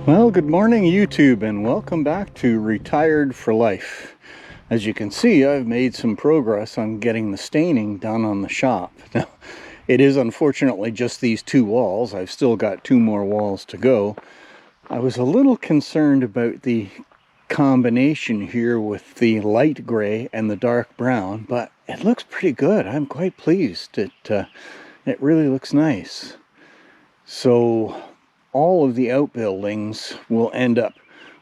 Well, good morning YouTube, and welcome back to Retired for Life. As you can see, I've made some progress on getting the staining done on the shop. Now, it is unfortunately just these two walls. I've still got two more walls to go. I was a little concerned about the combination here with the light gray and the dark brown, but it looks pretty good. I'm quite pleased. It really looks nice. So all of the outbuildings will end up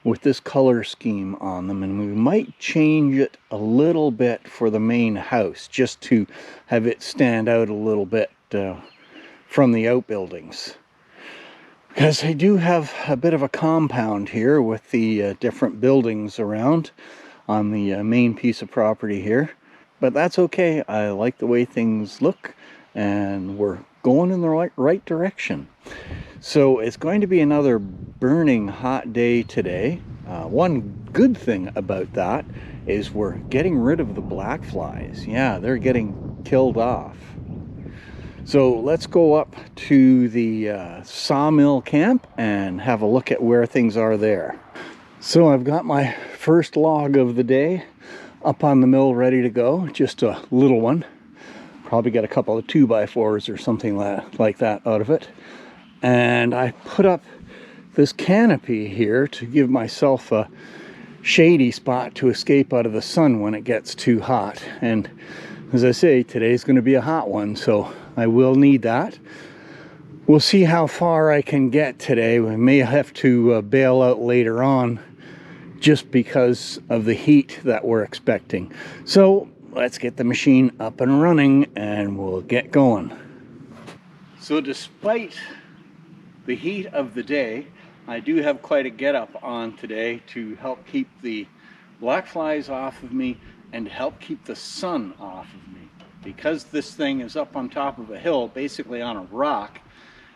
with this color scheme on them, and we might change it a little bit for the main house just to have it stand out a little bit from the outbuildings, because I do have a bit of a compound here with the different buildings around on the main piece of property here, but that's okay. I like the way things look, and we're going in the right direction. So it's going to be another burning hot day today. One good thing about that is we're getting rid of the black flies. Yeah, they're getting killed off. So let's go up to the sawmill camp and have a look at where things are there. So I've got my first log of the day up on the mill ready to go, just a little one. Probably get a couple of 2x4s or something like that out of it. And I put up this canopy here to give myself a shady spot to escape out of the sun when it gets too hot. And as I say, today's going to be a hot one, so I will need that. We'll see how far I can get today. We may have to bail out later on just because of the heat that we're expecting. So let's get the machine up and running and we'll get going. So despite the heat of the day, I do have quite a get up on today to help keep the black flies off of me and help keep the sun off of me. Because this thing is up on top of a hill, basically on a rock,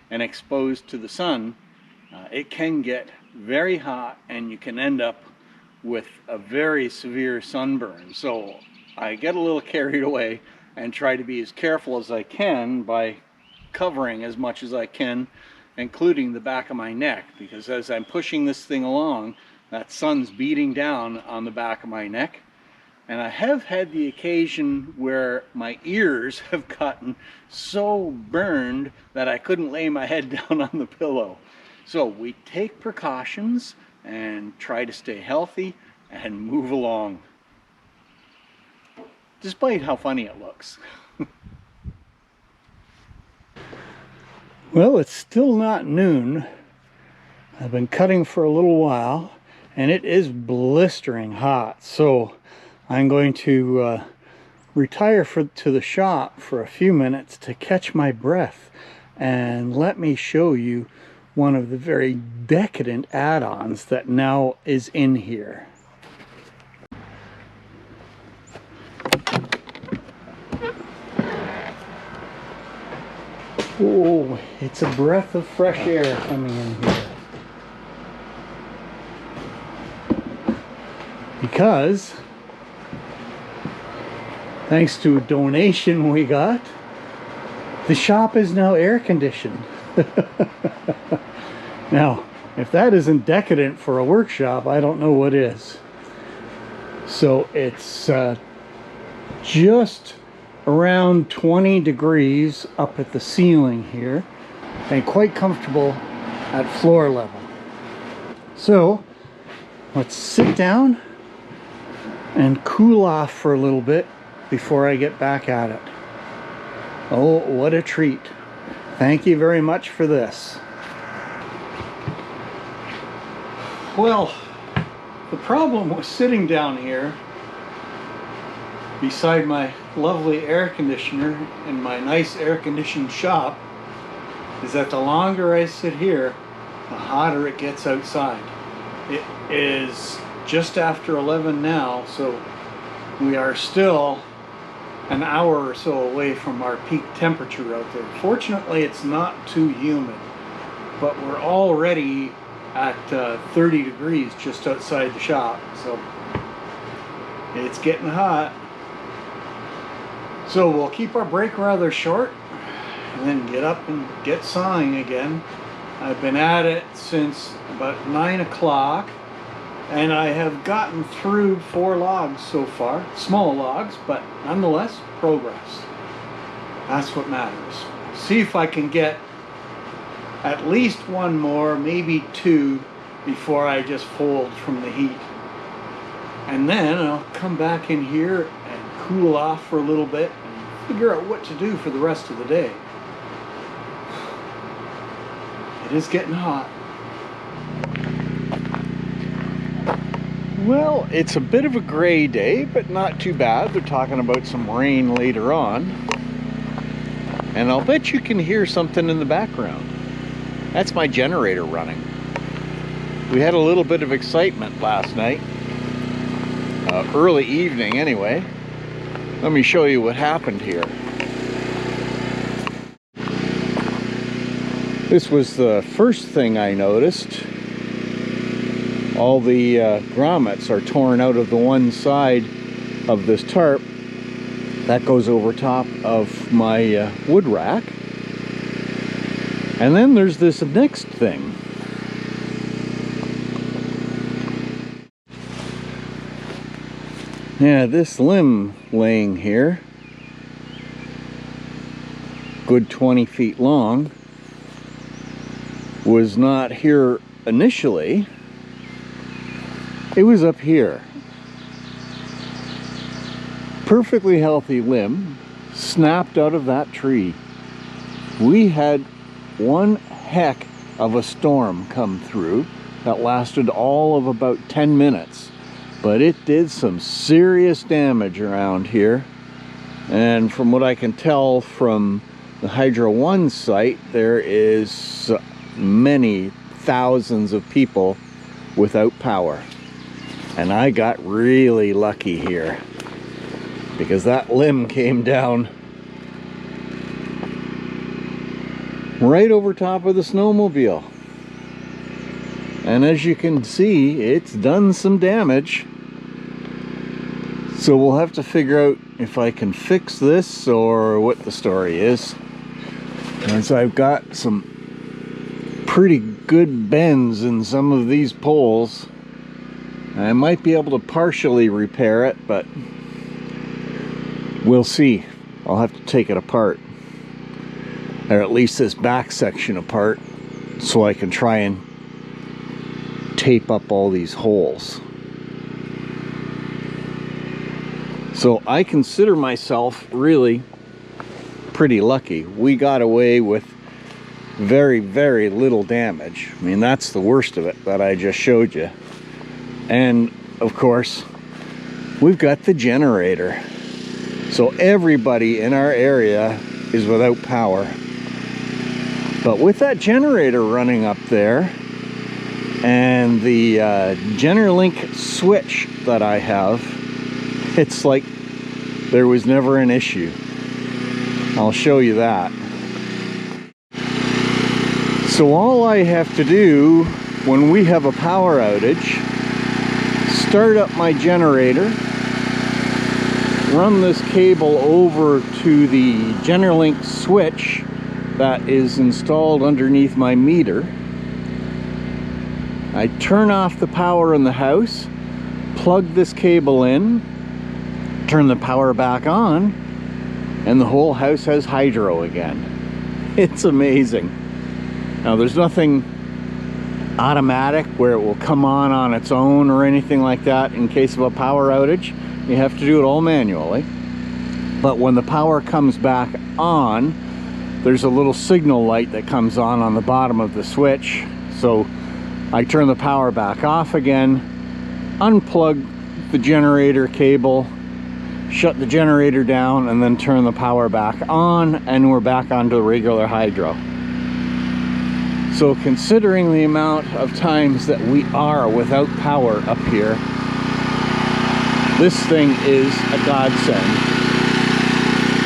and exposed to the sun, it can get very hot and you can end up with a very severe sunburn. So I get a little carried away and try to be as careful as I can by covering as much as I can, including the back of my neck, because as I'm pushing this thing along, that sun's beating down on the back of my neck. And I have had the occasion where my ears have gotten so burned that I couldn't lay my head down on the pillow. So we take precautions and try to stay healthy and move along, despite how funny it looks. Well, it's still not noon. I've been cutting for a little while and it is blistering hot. So I'm going to retire to the shop for a few minutes to catch my breath, and let me show you one of the very decadent add-ons that now is in here. Oh, it's a breath of fresh air coming in here. Because, thanks to a donation we got, the shop is now air conditioned. Now, if that isn't decadent for a workshop, I don't know what is. So it's just around 20 degrees up at the ceiling here, and quite comfortable at floor level. So let's sit down and cool off for a little bit before I get back at it. Oh, what a treat. Thank you very much for this. Well, the problem with sitting down here beside my lovely air conditioner in my nice air-conditioned shop is that the longer I sit here, the hotter it gets outside. It is just after 11 now, so we are still an hour or so away from our peak temperature out there. Fortunately, it's not too humid, but we're already at 30 degrees just outside the shop, so it's getting hot. So we'll keep our break rather short and then get up and get sawing again. I've been at it since about 9 o'clock, and I have gotten through 4 logs so far. Small logs, but nonetheless, progress. That's what matters. See if I can get at least 1 more, maybe 2, before I just fold from the heat. And then I'll come back in here and cool off for a little bit and figure out what to do for the rest of the day. It is getting hot. Well, it's a bit of a gray day, but not too bad. They're talking about some rain later on. And I'll bet you can hear something in the background. That's my generator running. We had a little bit of excitement last night. Early evening anyway. Let me show you what happened here. This was the first thing I noticed. All the grommets are torn out of the one side of this tarp. That goes over top of my wood rack. And then there's this next thing. Yeah, this limb laying here, good 20 feet long, was not here initially. It was up here. Perfectly healthy limb, snapped out of that tree. We had one heck of a storm come through that lasted all of about 10 minutes. But it did some serious damage around here. And from what I can tell from the Hydro One site, there is many thousands of people without power. And I got really lucky here, because that limb came down right over top of the snowmobile. And as you can see, it's done some damage. So we'll have to figure out if I can fix this or what the story is. And so I've got some pretty good bends in some of these poles. I might be able to partially repair it, but we'll see. I'll have to take it apart, or at least this back section apart, so I can try and tape up all these holes. So I consider myself really pretty lucky. We got away with very, very little damage. I mean, that's the worst of it that I just showed you. And of course, we've got the generator. So everybody in our area is without power. But with that generator running up there, and the Generlink switch that I have, it's like there was never an issue. I'll show you that. So all I have to do when we have a power outage, start up my generator, run this cable over to the Generlink switch that is installed underneath my meter. I turn off the power in the house, plug this cable in, turn the power back on, and the whole house has hydro again. It's amazing. Now, there's nothing automatic where it will come on its own or anything like that in case of a power outage. You have to do it all manually. But when the power comes back on, there's a little signal light that comes on the bottom of the switch. So I turn the power back off again, unplug the generator cable, shut the generator down, and then turn the power back on, and we're back onto the regular hydro. So considering the amount of times that we are without power up here, this thing is a godsend.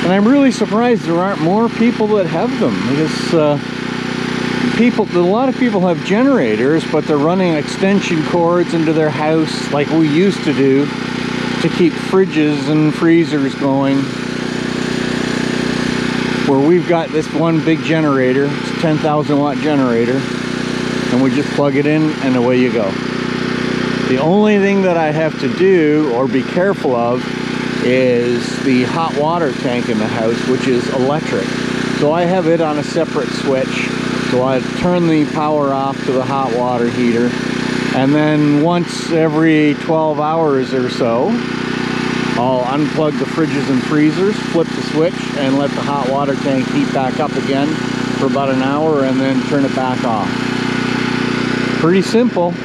And I'm really surprised there aren't more people that have them, because a lot of people have generators, but they're running extension cords into their house like we used to do to keep fridges and freezers going. Where we've got this one big generator, it's a 10,000 watt generator, and we just plug it in and away you go. The only thing that I have to do or be careful of is the hot water tank in the house, which is electric. So I have it on a separate switch. So I turn the power off to the hot water heater, and then once every 12 hours or so, I'll unplug the fridges and freezers, flip the switch, and let the hot water tank heat back up again for about an hour, and then turn it back off. Pretty simple.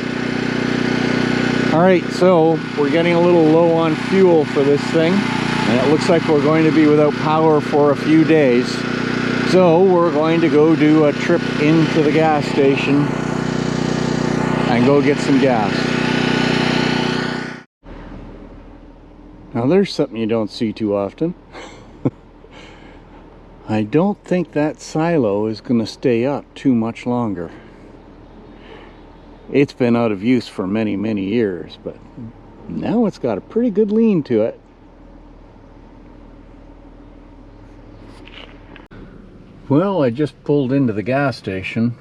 Alright, so we're getting a little low on fuel for this thing, and it looks like we're going to be without power for a few days. So we're going to go do a trip into the gas station and go get some gas. Now there's something you don't see too often. I don't think that silo is going to stay up too much longer. It's been out of use for many, many years, but now it's got a pretty good lean to it. Well, I just pulled into the gas station.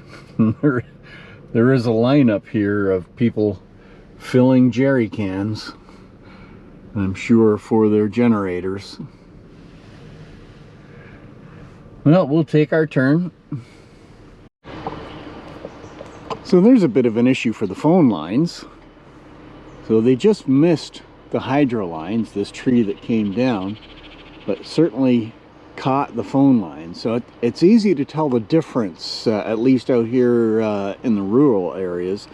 There is a lineup here of people filling jerry cans, I'm sure for their generators. Well, we'll take our turn. So there's a bit of an issue for the phone lines. So they just missed the hydro lines, this tree that came down, but certainly caught the phone lines. So it's easy to tell the difference, at least out here in the rural areas.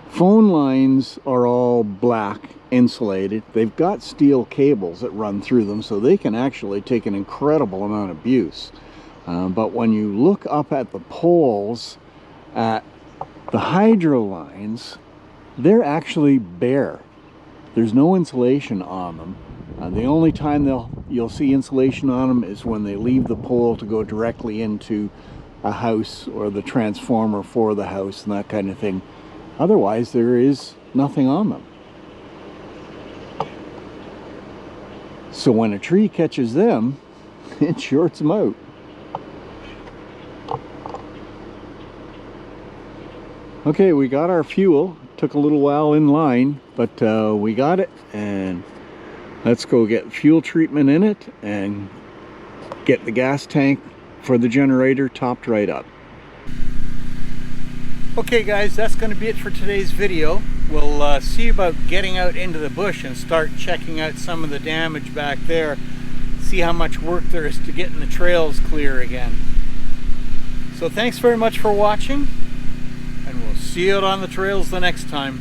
Phone lines are all black, insulated. They've got steel cables that run through them, so they can actually take an incredible amount of abuse. But when you look up at the poles at the hydro lines, they're actually bare. There's no insulation on them. The only time you'll see insulation on them is when they leave the pole to go directly into a house or the transformer for the house and that kind of thing. Otherwise, there is nothing on them. So when a tree catches them, it shorts them out. Okay, we got our fuel. Took a little while in line, but we got it, and let's go get fuel treatment in it and get the gas tank for the generator topped right up. Okay guys, that's going to be it for today's video. We'll see about getting out into the bush and start checking out some of the damage back there. See how much work there is to getting the trails clear again. So thanks very much for watching, and we'll see you out on the trails the next time.